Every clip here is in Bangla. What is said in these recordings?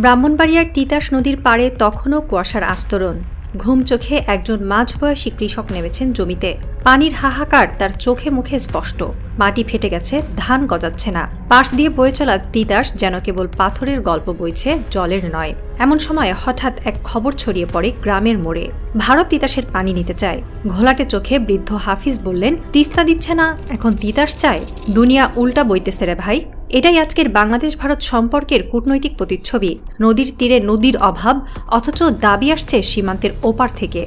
ব্রাহ্মণবাড়িয়ার তিতাস নদীর পাড়ে তখনও কুয়াশার আস্তরণ। ঘুম চোখে একজন মাঝবয়সী কৃষক নেমেছেন জমিতে। পানির হাহাকার তার চোখে মুখে স্পষ্ট। মাটি ফেটে গেছে, ধান গজাচ্ছে না। পাশ দিয়ে বয়ে চলা তিতাস যেন কেবল পাথরের গল্প বইছে, জলের নয়। এমন সময় হঠাৎ এক খবর ছড়িয়ে পড়ে গ্রামের মোড়ে। ভারত তিতাসের পানি নিতে চায়। ঘোলাটে চোখে বৃদ্ধ হাফিজ বললেন, তিস্তা দিচ্ছে না, এখন তিতাস চায়। দুনিয়া উল্টা বইতেছে রে ভাই। এটাই আজকের বাংলাদেশ ভারত সম্পর্কের কূটনৈতিক প্রতিচ্ছবি। নদীর তীরে নদীর অভাব, অথচ দাবি আসছে সীমান্তের ওপার থেকে।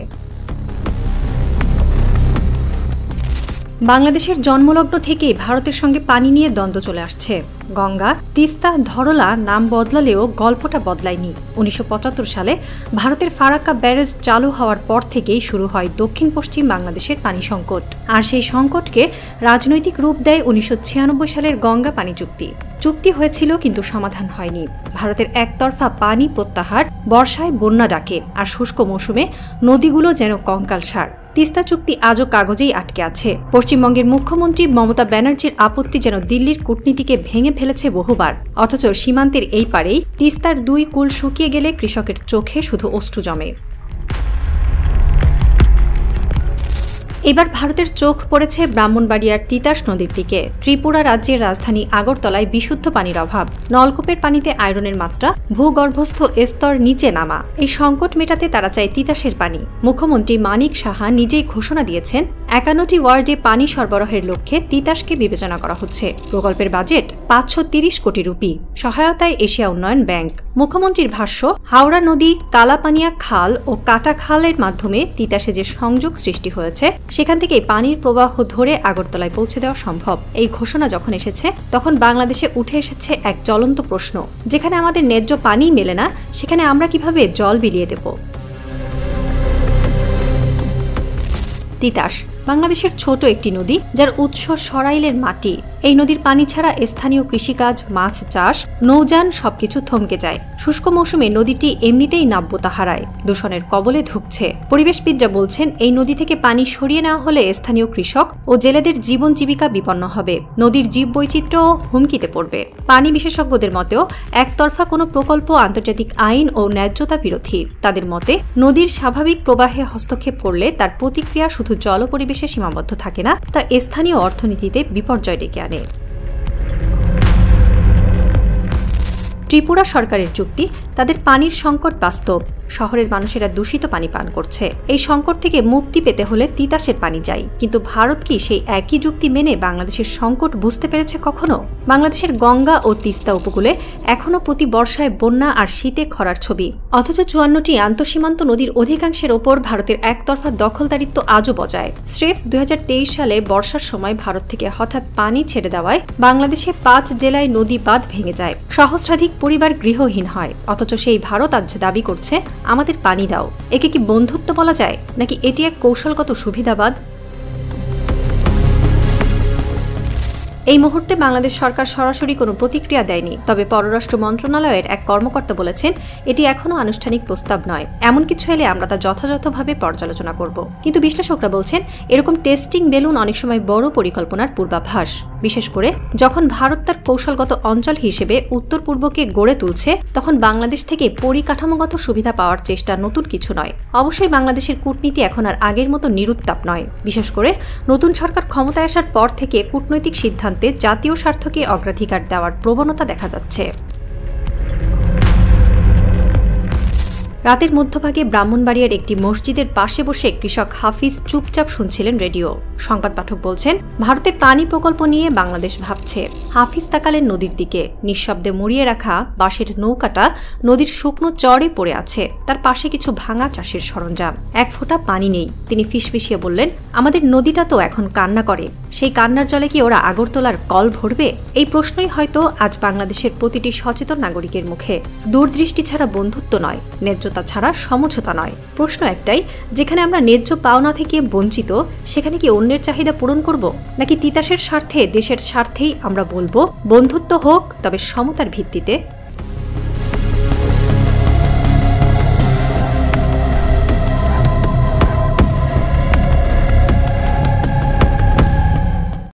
বাংলাদেশের জন্মলগ্ন থেকেই ভারতের সঙ্গে পানি নিয়ে দ্বন্দ্ব চলে আসছে। গঙ্গা, তিস্তা, ধরলা নাম বদলালেও গল্পটা বদলায়নি। ১৯৭৫ সালে ভারতের ফারাক্কা ব্যারেজ চালু হওয়ার পর থেকেই শুরু হয় দক্ষিণ পশ্চিম বাংলাদেশের পানি সংকট। আর সেই সংকটকে রাজনৈতিক রূপ দেয় ১৯৯৬ সালের গঙ্গা পানি চুক্তি। চুক্তি হয়েছিল কিন্তু সমাধান হয়নি। ভারতের একতরফা পানি প্রত্যাহার, বর্ষায় বন্যা ডাকে, আর শুষ্ক মৌসুমে নদীগুলো যেন কঙ্কালসার। তিস্তা চুক্তি আজও কাগজেই আটকে আছে। পশ্চিমবঙ্গের মুখ্যমন্ত্রী মমতা ব্যানার্জির আপত্তি যেন দিল্লির কূটনীতিকে ভেঙে ফেলেছে বহুবার। অথচ সীমান্তের এই পারেই তিস্তার দুই কূল শুকিয়ে গেলে কৃষকের চোখে শুধু অশ্রু জমে। এবার ভারতের চোখ পড়েছে ব্রাহ্মণবাড়িয়ার তিতাস নদীর দিকে। ত্রিপুরা রাজ্যের রাজধানী আগরতলায় বিশুদ্ধ পানির অভাব, নলকূপের পানিতে আয়রনের মাত্রা, ভূগর্ভস্থ স্তর নিচে নামা। এই সংকট মেটাতে তারা চায় তিতাসের পানি। মুখ্যমন্ত্রী মানিক সাহা নিজেই ঘোষণা দিয়েছেন, ৫১টি ওয়ার্ডে পানি সরবরাহের লক্ষ্যে তিতাসকে বিবেচনা করা হচ্ছে। প্রকল্পের বাজেট ৫৩০ কোটি রুপি। সহায়তায় এশিয়া উন্নয়ন ব্যাংক। মুখ্যমন্ত্রীর ভাষ্য, হাওড়া নদী, কালাপানিয়া খাল ও কাটা খালের মাধ্যমে তিতাসে যে সংযোগ সৃষ্টি হয়েছে, সেখান থেকে পানির প্রবাহ ধরে আগরতলায় পৌঁছে দেওয়া সম্ভব। এই ঘোষণা যখন এসেছে, তখন বাংলাদেশে উঠে এসেছে এক জ্বলন্ত প্রশ্ন। যেখানে আমাদের ন্যায্য পানি মেলে না, সেখানে আমরা কিভাবে জল বিলিয়ে দেব? তিতাস বাংলাদেশের ছোট একটি নদী, যার উৎস সরাইলের মাটি। এই নদীর পানি ছাড়া স্থানীয় কৃষিকাজ, মাছ চাষ, নৌযান সবকিছু থমকে যায়। শুষ্ক মৌসুমে নদীটি এমনিতেই নাব্যতা হারায়, দূষণের কবলে ধুঁকছে। পরিবেশবিদরা বলছেন, এই নদী থেকে পানি সরিয়ে নেওয়া হলে স্থানীয় কৃষক ও জেলেদের জীবন জীবিকা বিপন্ন হবে। নদীর জীববৈচিত্র্য হুমকিতে পড়বে। পানি বিশেষজ্ঞদের মতেও একতরফা কোনো প্রকল্প আন্তর্জাতিক আইন ও ন্যায্যতা বিরোধী। তাদের মতে, নদীর স্বাভাবিক প্রবাহে হস্তক্ষেপ করলে তার প্রতিক্রিয়া শুধু জলপরিবেশে সীমাবদ্ধ থাকে না, তা স্থানীয় অর্থনীতিতে বিপর্যয় ডেকে আনে। ত্রিপুরা সরকারের যুক্তি, তাদের পানির সংকট বাস্তব। শহরের মানুষেরা দূষিত পানি পান করছে। এই সংকট থেকে মুক্তি পেতে হলে তিতাসের পানি চাই। কিন্তু ভারত কি সেই একই যুক্তি মেনে বাংলাদেশের সংকট বুঝতে পেরেছে কখনো? বাংলাদেশের গঙ্গা ও তিস্তা উপকূলে এখনও প্রতি বর্ষায় বন্যা আর শীতে খরার ছবি। অথচ ৫৪টি আন্তঃসীমান্ত নদীর অধিকাংশের ওপর ভারতের একতরফা দখলদারিত্ব আজও বজায়। স্রেফ ২০২৩ সালে বর্ষার সময় ভারত থেকে হঠাৎ পানি ছেড়ে দেওয়ায় বাংলাদেশে ৫ জেলায় নদী বাঁধ ভেঙে যায়। সহস্রাধিক পরিবার গৃহহীন হয়। অথচ সেই ভারত আজ দাবি করছে, আমাদের পানি দাও। একে কি বন্ধুত্ব বলা যায়, নাকি এটি এক কৌশলগত সুবিধাবাদ? এই মুহূর্তে বাংলাদেশ সরকার সরাসরি কোনো প্রতিক্রিয়া দেয়নি। তবে পররাষ্ট্র মন্ত্রণালয়ের এক কর্মকর্তা বলেছেন, এটি এখনও আনুষ্ঠানিক প্রস্তাব নয়। এমন কিছু এলে আমরা তা যথাযথভাবে পর্যালোচনা করব। কিন্তু বিশ্লেষকরা বলছেন, এরকম টেস্টিং বেলুন অনেক সময় বড় পরিকল্পনার পূর্বাভাস। বিশেষ করে যখন ভারত তার কৌশলগত অঞ্চল হিসেবে উত্তর পূর্বকে গড়ে তুলছে, তখন বাংলাদেশ থেকে পরিকাঠামোগত সুবিধা পাওয়ার চেষ্টা নতুন কিছু নয়। অবশ্যই বাংলাদেশের কূটনীতি এখন আর আগের মতো নিরুত্তাপ নয়। বিশেষ করে নতুন সরকার ক্ষমতায় আসার পর থেকে কূটনৈতিক সিদ্ধান্তে জাতীয় স্বার্থকে অগ্রাধিকার দেওয়ার প্রবণতা দেখা যাচ্ছে। রাতের মধ্যভাগে ব্রাহ্মণবাড়িয়ার একটি মসজিদের পাশে বসে কৃষক হাফিজ চুপচাপ শুনছিলেন রেডিও। সংবাদ পাঠক বলছেন, ভারতের পানি প্রকল্প নিয়ে বাংলাদেশ ভাবছে। হাফিজ তাকালেন নদীর দিকে। নিঃশব্দে মুড়িয়ে রাখা বাঁশের নৌকাটা নদীর শুকনো চরে পড়ে আছে। তার পাশে কিছু ভাঙা চাষের সরঞ্জাম। এক ফোঁটা পানি নেই। তিনি ফিসফিসিয়ে বললেন, আমাদের নদীটা তো এখন কান্না করে। সেই কান্নার জলে কি ওরা আগরতলার কল ভরবে? এই প্রশ্নই হয়তো আজ বাংলাদেশের প্রতিটি সচেতন নাগরিকের মুখে। দূরদৃষ্টি ছাড়া বন্ধুত্ব নয়, ন্যায্যতা ছাড়া সমঝোতা নয়। প্রশ্ন একটাই, যেখানে আমরা ন্যায্য পাওনা থেকে বঞ্চিত, সেখানে কি অন্যের চাহিদা পূরণ করব, নাকি তিতাসের স্বার্থে, দেশের স্বার্থেই আমরা বলবো, বন্ধুত্ব হোক, তবে সমতার ভিত্তিতে?